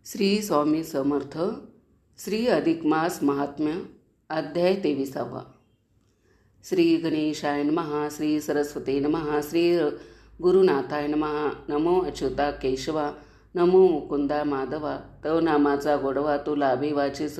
श्री स्वामी समर्थ. श्री अधिक मास महात्म्य. अध्याय 23. श्री गणेशाय नमः. श्री सरस्वती नमः. श्री गुरुनाथाय नमः. नमो अच्युता केशवा. नमो मुकुंदा माधवा. तव नामाचा गोडवा तू लाभे वाचेस.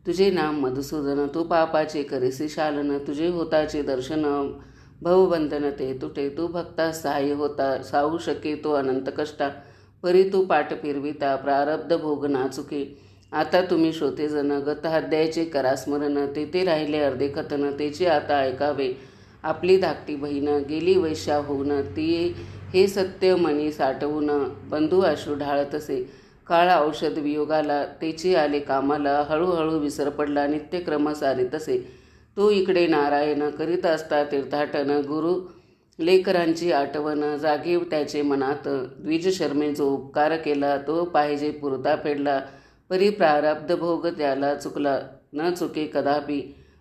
तुझे नाम मधुसूदन. तू पापाचे करीसी शालन. तुझे होताचे दर्शन भवबंधन ते तुटे. तू भक्ता सहाय्य होता. साहू शके तो अनंत कष्टा. परी तू पाठ फिरविता प्रारब्ध भोग नाचुके. आता तुम्ही श्रोते जन गत अध्यायाचे करा स्मरण. तेथे राहिले अर्धे कथन तेचे आता ऐकावे. आपली धाकटी बहीण गेली वैश्या होऊन. ती हे सत्य मनी साठवून बंधू अश्रू ढाळतसे. काळ औषध वियोगाला तेचे आले कामाला. हळूहळू विसर पडला नित्यक्रम सारितसे. तो इकडे नारायण करीत असता तीर्थाटन. गुरु लेकरांची आठवण जागे त्याचे मनात. द्विज शर्मे जो उपकार केला तो पाहिजे पुरता फेडला. परी प्रारब्ध भोग त्याला चुकला न चुके कदापि.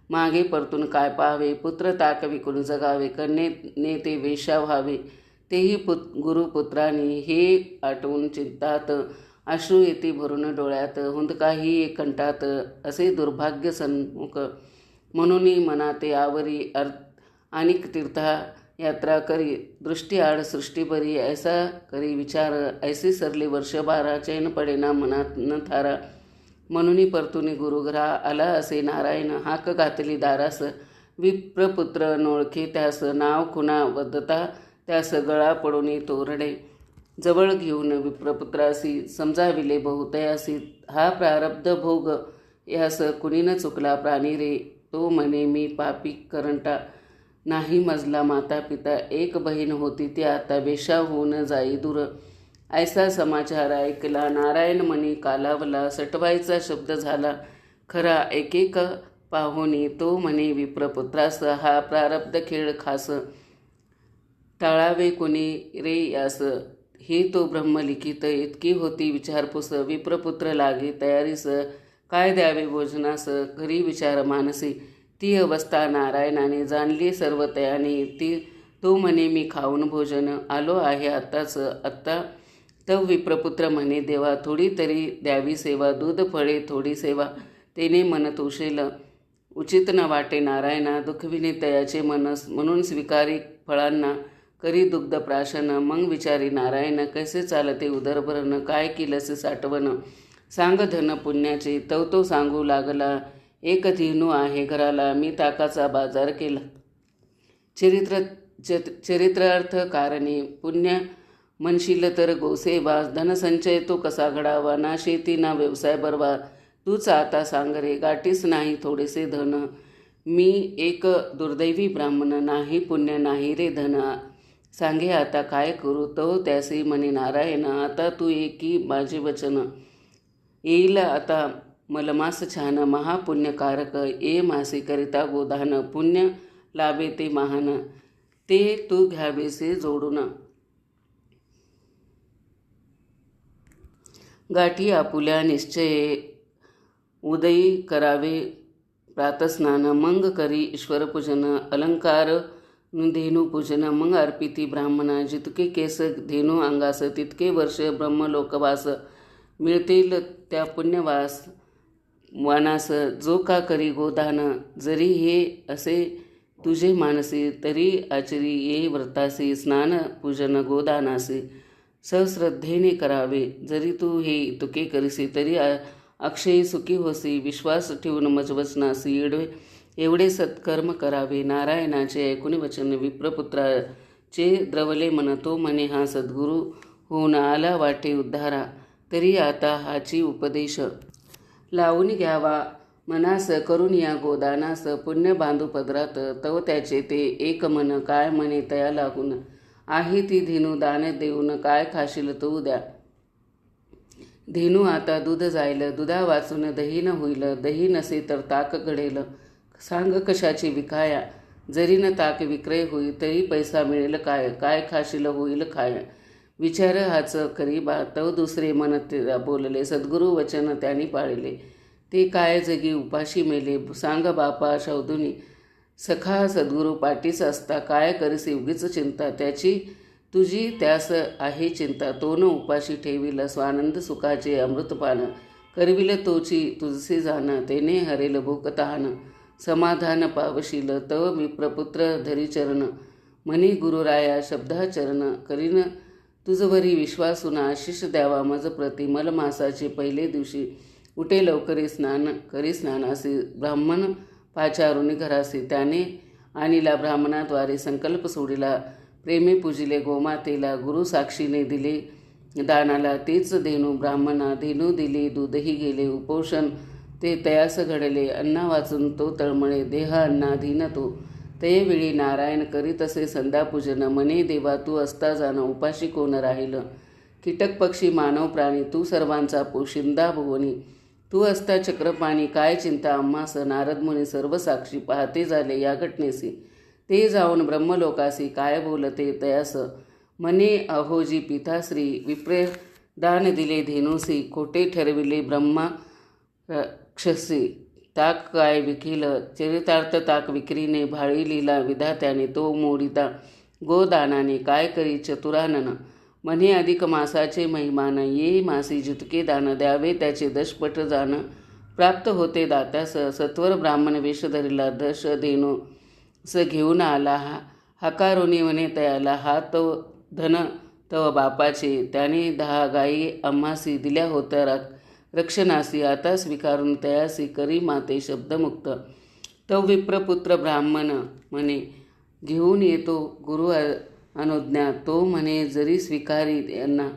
मागे परतून काय पाहावे. पुत्र ताक विकून जगावे. कन्येने ते वेश्या व्हावे. तेही गुरुपुत्रांनी हे आठवून चिंतात. अश्रू येते भरून डोळ्यात. हुंदकाही कंठात असे दुर्भाग्य सन्मुख. म्हणून मनाते आवरी अनिक तीर्था यात्रा करी. दृष्टी आड सृष्टी बरी ऐसा करी विचार. ऐसे सरले वर्ष बारा चैन पडेना मनात न थारा. म्हणून परतुनी गुरुघरा आला असे नारायण. हाक घातली दारास. विप्रपुत्र नोळखे त्यास. नाव खुणा वदता त्यास. गळा पडून तोरडे. जवळ घेऊन विप्रपुत्रासी समजाविले बहुतयासी. हा प्रारब्ध भोग यास कुणी न चुकला प्राणी रे. तो म्हणे मी पापी करंटा. नाही मजला माता पिता. एक बहीण होती ती आता वेश्या होऊन जाई दूर. ऐसा समाचार ऐकला नारायण मनी कालावला. सटवायचा शब्द झाला खरा एक पाहुनी. तो म्हणे विप्रपुत्रास हा प्रारब्ध खेळ खास. टाळावे कोणी रे यास. हे तो ब्रह्मलिखित. इतकी होती विचारपूस. विप्रपुत्र लागे तयारीस. काय द्यावे भोजनास घरी विचार मानसी. ती अवस्था नारायणाने जाणली सर्व तयाने. तो म्हणे मी खाऊन भोजन आलो आहे आत्ताच आत्ता. तव विप्रपुत्र म्हणे देवा थोडी तरी द्यावी सेवा. दूध फळे थोडी सेवा. तेने मन तुषेल उचित न वाटे नारायणा. दुखविणे तयाचे मनस. म्हणून स्वीकारी फळांना करी दुग्ध प्राशन. मग विचारी नारायण कैसे चालते उदरभरण. काय केलंसे साठवण सांग धन पुण्याचे. तव तो सांगू लागला एक धेनू आहे घराला. मी ताकाचा बाजार केला. चरित्रार्थ कारणे पुण्य म्हणशील तर गोसेवा. धनसंचय तो कसा घडावा. ना शेती ना व्यवसाय बरवा. तूच आता सांग रे गाठीस नाही थोडेसे धन. मी एक दुर्दैवी ब्राह्मण. नाही पुण्य नाही रे धन. सांगे आता काय करू. तो त्यासी म्हणे नारायण आता तू एकी माझे वचन. येईल आता मलमास छान. महापुण्यकारक ए मासे करिता गोदान. पुण्य लाभे ते महान. ते तू घ्यावेसे जोडून. गाठी आपुल्या निश्चये. उदयी करावे प्रातस्नान. मग करी ईश्वरपूजन. अलंकार धेनूपूजन. मग अर्पिती ब्राह्मणा. जितके केस धेनू अंगास तितके वर्ष ब्रह्मलोकवास. मिळतील त्या पुण्यवास वानास. जो का करी गोदान. जरी हे असे तुझे मानसी तरी आचरी ये व्रतासी. स्नान पूजन गोदानासी सहश्रद्धेने करावे. जरी तू हे तुके करीसी तरी अक्षयी सुखी होसी. विश्वास ठेवून मजवचनासी. एवढे सत्कर्म करावे. नारायणाचे ऐकून वचन विप्रपुत्राचे द्रवले मन. तो म्हणे हा सद्गुरू होऊन आला वाटे उद्धारा. तरी आता हाची उपदेश लावून घ्यावा मनास. करून या गोदानास पुण्य बांधू पदरात. तव त्याचे ते एक मन. काय म्हणे तया लागून. आहे ती धेनू दान देऊन. काय खाशील तू द्या. धेनू आता दूध जाईल. दुधा वाचून दही न होईल. दही नसे तर ताक घडेल. सांग कशाची विकाया. जरी न ताक विक्रय होईल तरी पैसा मिळेल काय. काय खाशील होईल खाय. विचार हाच करी बा. तव दुसरे मन बोलले. सद्गुरू वचन त्यांनी पाळले. ते काय जगी उपाशी मेले. सांग बापा शौधुनी. सखा सद्गुरू पाठीस असता. काय करीस उगीच चिंता. त्याची तुझी त्यास आहे चिंता, तो न उपाशी ठेविल स्वानंद सुखाचे अमृतपान. करविल तोची तुझसे जाण, तेने हरेल भूक तहान. समाधान पावशील तव विप्रपुत्र धरी चरण. म्हणी गुरुराया शब्दाचरण, करीन तुझवरी विश्वासून आशिष द्यावा मज प्रति. मलमासाचे पहिले दिवशी उठे लवकरी स्नान, करी स्नानासी ब्राह्मण पाचारुनी घरासी. त्याने आणिला ब्राह्मणाद्वारे संकल्प सोडिला, प्रेमे पूजिले गोमातेला. गुरु साक्षीने दिले दानाला, तेच धेनू ब्राह्मणा. धेनू दिली दूधही गेले उपोषण, ते तयास घडले. अन्ना वाचून तो तळमळे, देह अन्नाधीन तो. तयवेळी नारायण करीत असे संध्यापूजन. मने देवा तू असता जाण, उपाशी कोण राहिलं. कीटक पक्षी मानव प्राणी, तू सर्वांचा पोशिंदा भुवनी. तू असता चक्रपाणी, काय चिंता आम्हास. नारद मुनी सर्व साक्षी, पाहते झाले या घटनेसी. ते जाऊन ब्रह्मलोकासी, काय बोलते तयास. म्हणे अहोजी पिताश्री, विप्रे दान दिले धेनूसी. खोटे ठरविले ब्रह्मा राक्षसी, ताक काय विकील. चरितार्थ ताक विक्रीने, भाळी लीला विधात्याने. तो मोडिता गोदानाने, काय करी चतुरानन. म्हणे अधिक मासाचे महिमान, ये मासी जितके दान. द्यावे त्याचे दशपट जाण, प्राप्त होते दात्यास. सत्वर ब्राह्मण वेश धरिला, दश धेनू स घेऊन आला. हकारोनी म्हणे तयाला, हा तव धन तव बापाचे. त्याने 10 गायी आम्हासी दिल्या होत्या रक्षणासी. आता स्वीकारून तयासी, करी माते शब्दमुक्त. तव विप्रपुत्र ब्राह्मण म्हणे, घेऊन येतो गुरु अनुज्ञा. तो म्हणे, जरी स्वीकारी यांना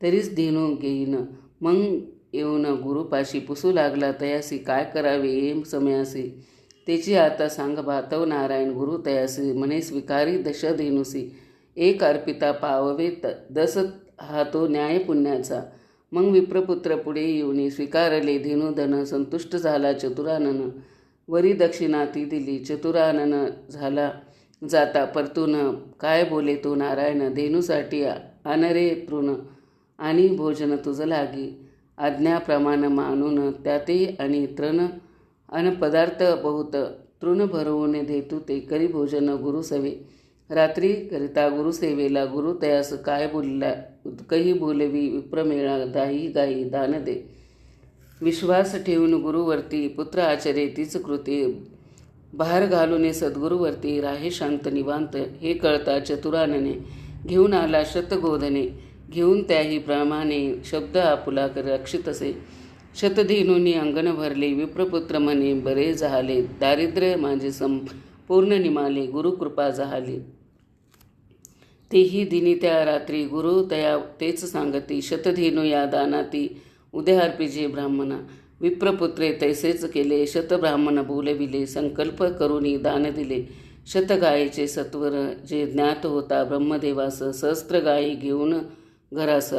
तरीच धेनू घेईन. मग येऊन गुरुपाशी पुसू लागला तयासी, काय करावे एम समयासी. त्याची आता सांग बा. तव नारायण गुरु तयासी, म्हणे स्वीकारी दश धेनूसी. एक अर्पिता पाववे 10 हा तो न्याय पुण्याचा. मग विप्रपुत्र पुढे येऊन स्वीकारले धेनूधन. संतुष्ट झाला चतुरानन, वरी दक्षिणा ती दिली. चतुरानन झाला जाता परतून, काय बोले तो नारायण. धेनूसाठी आनरे तृण, आणि भोजन तुझ लागी. आज्ञाप्रमाण मानून त्याते आणि तृण. अन पदार्थ बहुत तृण भरवून देतू ते. करी भोजन गुरु सवे. रात्री करिता गुरुसेवेला. गुरु तयास काय बोलला, उदकही बोलवी विप्रमेळा. दाही गाई दान दे. विश्वास ठेवून गुरुवरती, पुत्र आचरे तीच कृती. भार घालून सद्गुरुवरती, राहे शांत निवांत. हे कळता चतुरानने, घेऊन आला शतगोधने. घेऊन त्याही प्रमाणे शब्द आपुला रक्षितसे. शतधेनूंनी अंगण भरले. विप्रपुत्र म्हणे, बरे झाले दारिद्र्य माझे संपूर्ण निमाले. गुरुकृपा झाली. तेही दिनी त्या रात्री, गुरु तया तेच सांगती. शतधेनू या दानाती, उद्या अर्पिजे ब्राह्मणा. विप्रपुत्रे तैसेच केले. शतब्राह्मण बोलविले, संकल्प करूनी दान दिले. शतगायीचे सत्वर जे ज्ञात होता ब्रह्मदेवास. सहस्त्र गायी घेऊन घरास,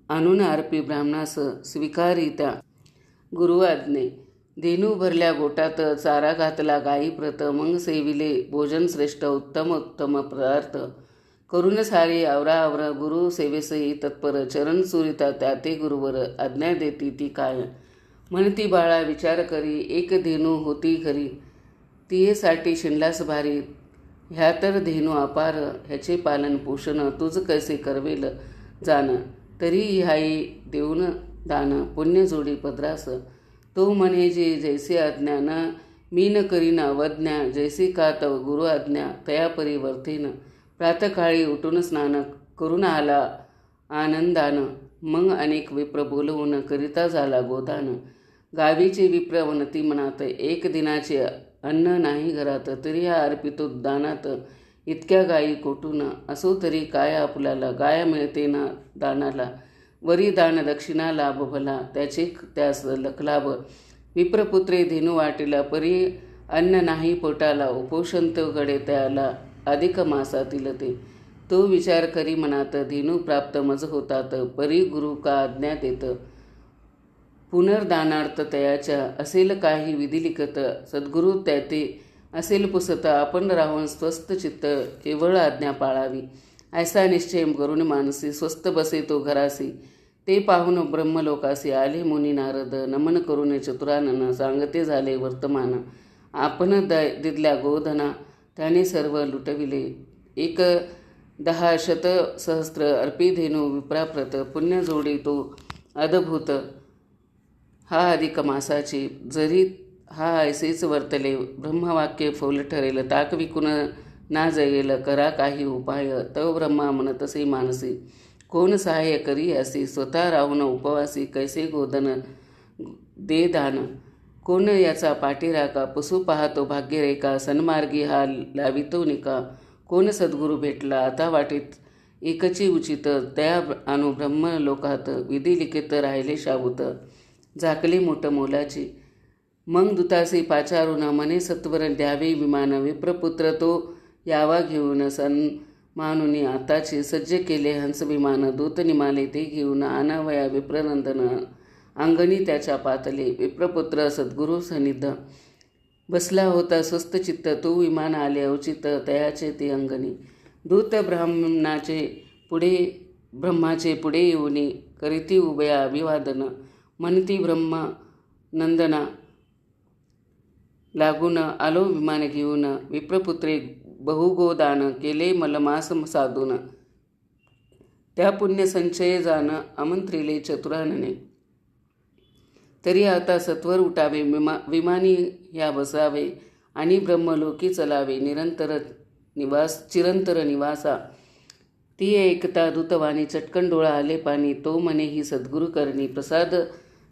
आणून अर्पी ब्राह्मणास. स्वीकारित्या गुरु आज्ञे. धेनू भरल्या गोटात, चारा घातला गायी प्रत. मग सेविले भोजन श्रेष्ठ, उत्तम उत्तम पदार्थ. करून सारी आवराआवर, गुरु सेवेसही तत्पर. चरण सुरिता त्याते गुरुवर, आज्ञा देती ती काय. म्हणती बाळा विचार करी, एक धेनू होती घरी. तियेसाठी शिंडलास भारी. ह्या तर धेनू अपार, ह्याचे पालन पोषण तुझ कैसे करवेल जाण. तरी ह्याई देऊन दान, पुण्य जोडी पदरास. तो म्हणे जे जैसे आज्ञा, न मी न करीन अवज्ञा. जैसे का तव गुरु आज्ञा, तया परिवर्तेन. प्रातकाळी उठून स्नान करून आला आनंदान. मग अनेक विप्र बोलवून करिता झाला गोदान. गावीचे विप्र म्हणती मनात, एक दिनाचे अन्न नाही घरात. तरी हा अर्पितो दानात, इतक्या गायी कोटून. असो तरी काय आपल्याला, गाय मिळते ना दानाला. वरी दान दक्षिणा लाभ भला, त्याचे त्यास लखलाभ. विप्रपुत्रे धेनू वाटेला, परी अन्न नाही पोटाला. उपोषण तो घडे त्याला, अधिक मासातील ते. तो विचार करी मनात, धेनू प्राप्त मज होतात. परी गुरु का आज्ञा देत, पुनर्दानार्थ तयाच्या. असेल काही विधी लिखत, सद्गुरु त्याते असेल पुसत. आपण राहून स्वस्थ चित्त, केवळ आज्ञा पाळावी. ऐसा निश्चय करून मानसी, स्वस्थ बसे तो घरासी. ते पाहून ब्रह्मलोकासी आले मुनी नारद. नमन करून चतुरानन, सांगते झाले वर्तमान. आपण दिदल्या गोधना, त्याने सर्व लुटविले. एक 10 शतसहस्र अर्पिधेनु विप्राप्रत पुण्य जोडी तो अद्भुत हा अधिक मासाची. जरी हा ऐसेच वर्तले ब्रह्मवाक्य फौल ठरेल. ताक विकून ना जगेल करा काही उपाय. तव ब्रह्मा म्हणतसे मानसी कोण सहाय्य करी असी. स्वतः राहून उपवासी कैसे गोदन दे दान. कोण याचा पाठीराका पुसू पाहतो भाग्यरेखा. सन्मार्गी हा लावितो निका. कोण सद्गुरू भेटला आता वाटेत एकची उचित. त्या अनु ब्रह्मलोकात विधी लिखित राहिले शाबूत. झाकले मोठ मोलाची मग दुतासी पाचारून मने सत्वर द्यावे विमान. विप्रपुत्र तो यावा घेऊन सन्मानुनी आताचे. सज्ज केले हंस विमान. दूत निमाले ते घेऊन आनावया विप्रनंदन. अंगणी त्याच्या पातले विप्रपुत्र सद्गुरू सन्निध. बसला होता स्वस्थ चित्त तो विमान आले औचित. तयाचे ते अंगणी दूत ब्रह्माचे पुढे येऊनी करीती उभया अभिवादन. म्हणती ब्रह्मनंदना लागून आलो विमान घेऊन. विप्रपुत्रे बहुगोदान केले मलमास साधून. त्या पुण्य संचय जाण आमंत्रिले चतुरानने. तरी आता सत्वर उठावे विमानी ह्या बसावे. आणि ब्रह्मलोकी चलावे चिरंतर निवासा. ती ऐकता दूतवाणी चटकन डोळा आले पाणी. तो म्हणे ही सद्गुरु करणी. प्रसाद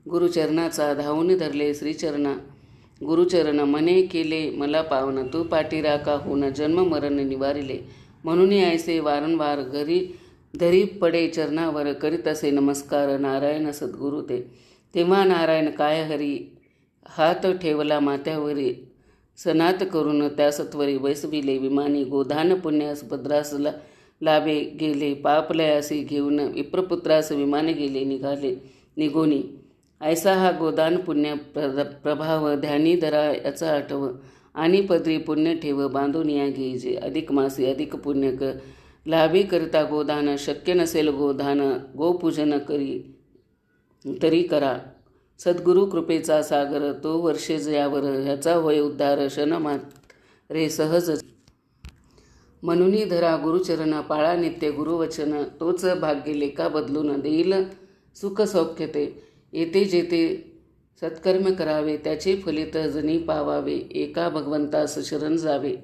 गुरुचरणाचा धावून धरले श्रीचरणा. गुरुचरण मने केले मला पावन. तू पाठीराखा होऊन जन्म मरण निवारिले. म्हणून ऐसे वारंवार धरी पडे चरणावर. करीत असे नमस्कार नारायण सद्गुरु ते. तेव्हा नारायण काय हरी हात ठेवला माथ्यावरी. सनात करून त्या सत्वरी बैसविले विमानी. गोधान पुण्यास भद्रास लाभे गेले. पापलयासी घेऊन विप्रपुत्रास विमान गेले निघोनी. ऐसा हा गोदान पुण्य प्रभाव. ध्यानी धरा याचा आठव. आणि पदरी पुण्य ठेव बांधून या घेईजे. अधिक मासी अधिक पुण्य लाभे करता गोदान. शक्य नसेल गोदान गोपूजन तरी करा. सद्गुरु कृपेचा सागर तो वर्षेज यावर. ह्याचा होय उद्धार क्षणमात्रे सहज. म्हणून धरा गुरुचरण पाळा नित्य गुरुवचन. तोच भाग्य लेखा बदलून देईल सुख सौख्यते. येते जेते सत्कर्म करावे त्याचे फलित जणी पावावे. एका भगवंतास शरण जावे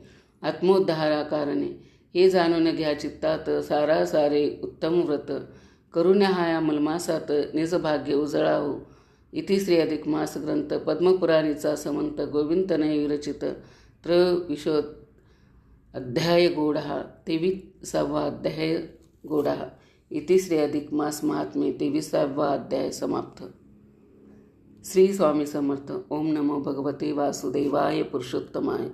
आत्मोद्धारा कारणे. हे जाणून घ्या चित्तात सारा सारे उत्तम व्रत. करुण्या हाया मलमासात निजभाग्य उजळावो. इति श्री अधिक मास ग्रंथ पद्मपुराणीचा समंत गोविंदतनय विरचित 23 अध्याय गोडा 23वा अध्याय गोडा. इति श्री अधिक मास महात्म्ये 23वा अध्याय समाप्त. श्री स्वामी समर्थ. ओम नमो भगवते वासुदेवाय पुरुषोत्तमाय.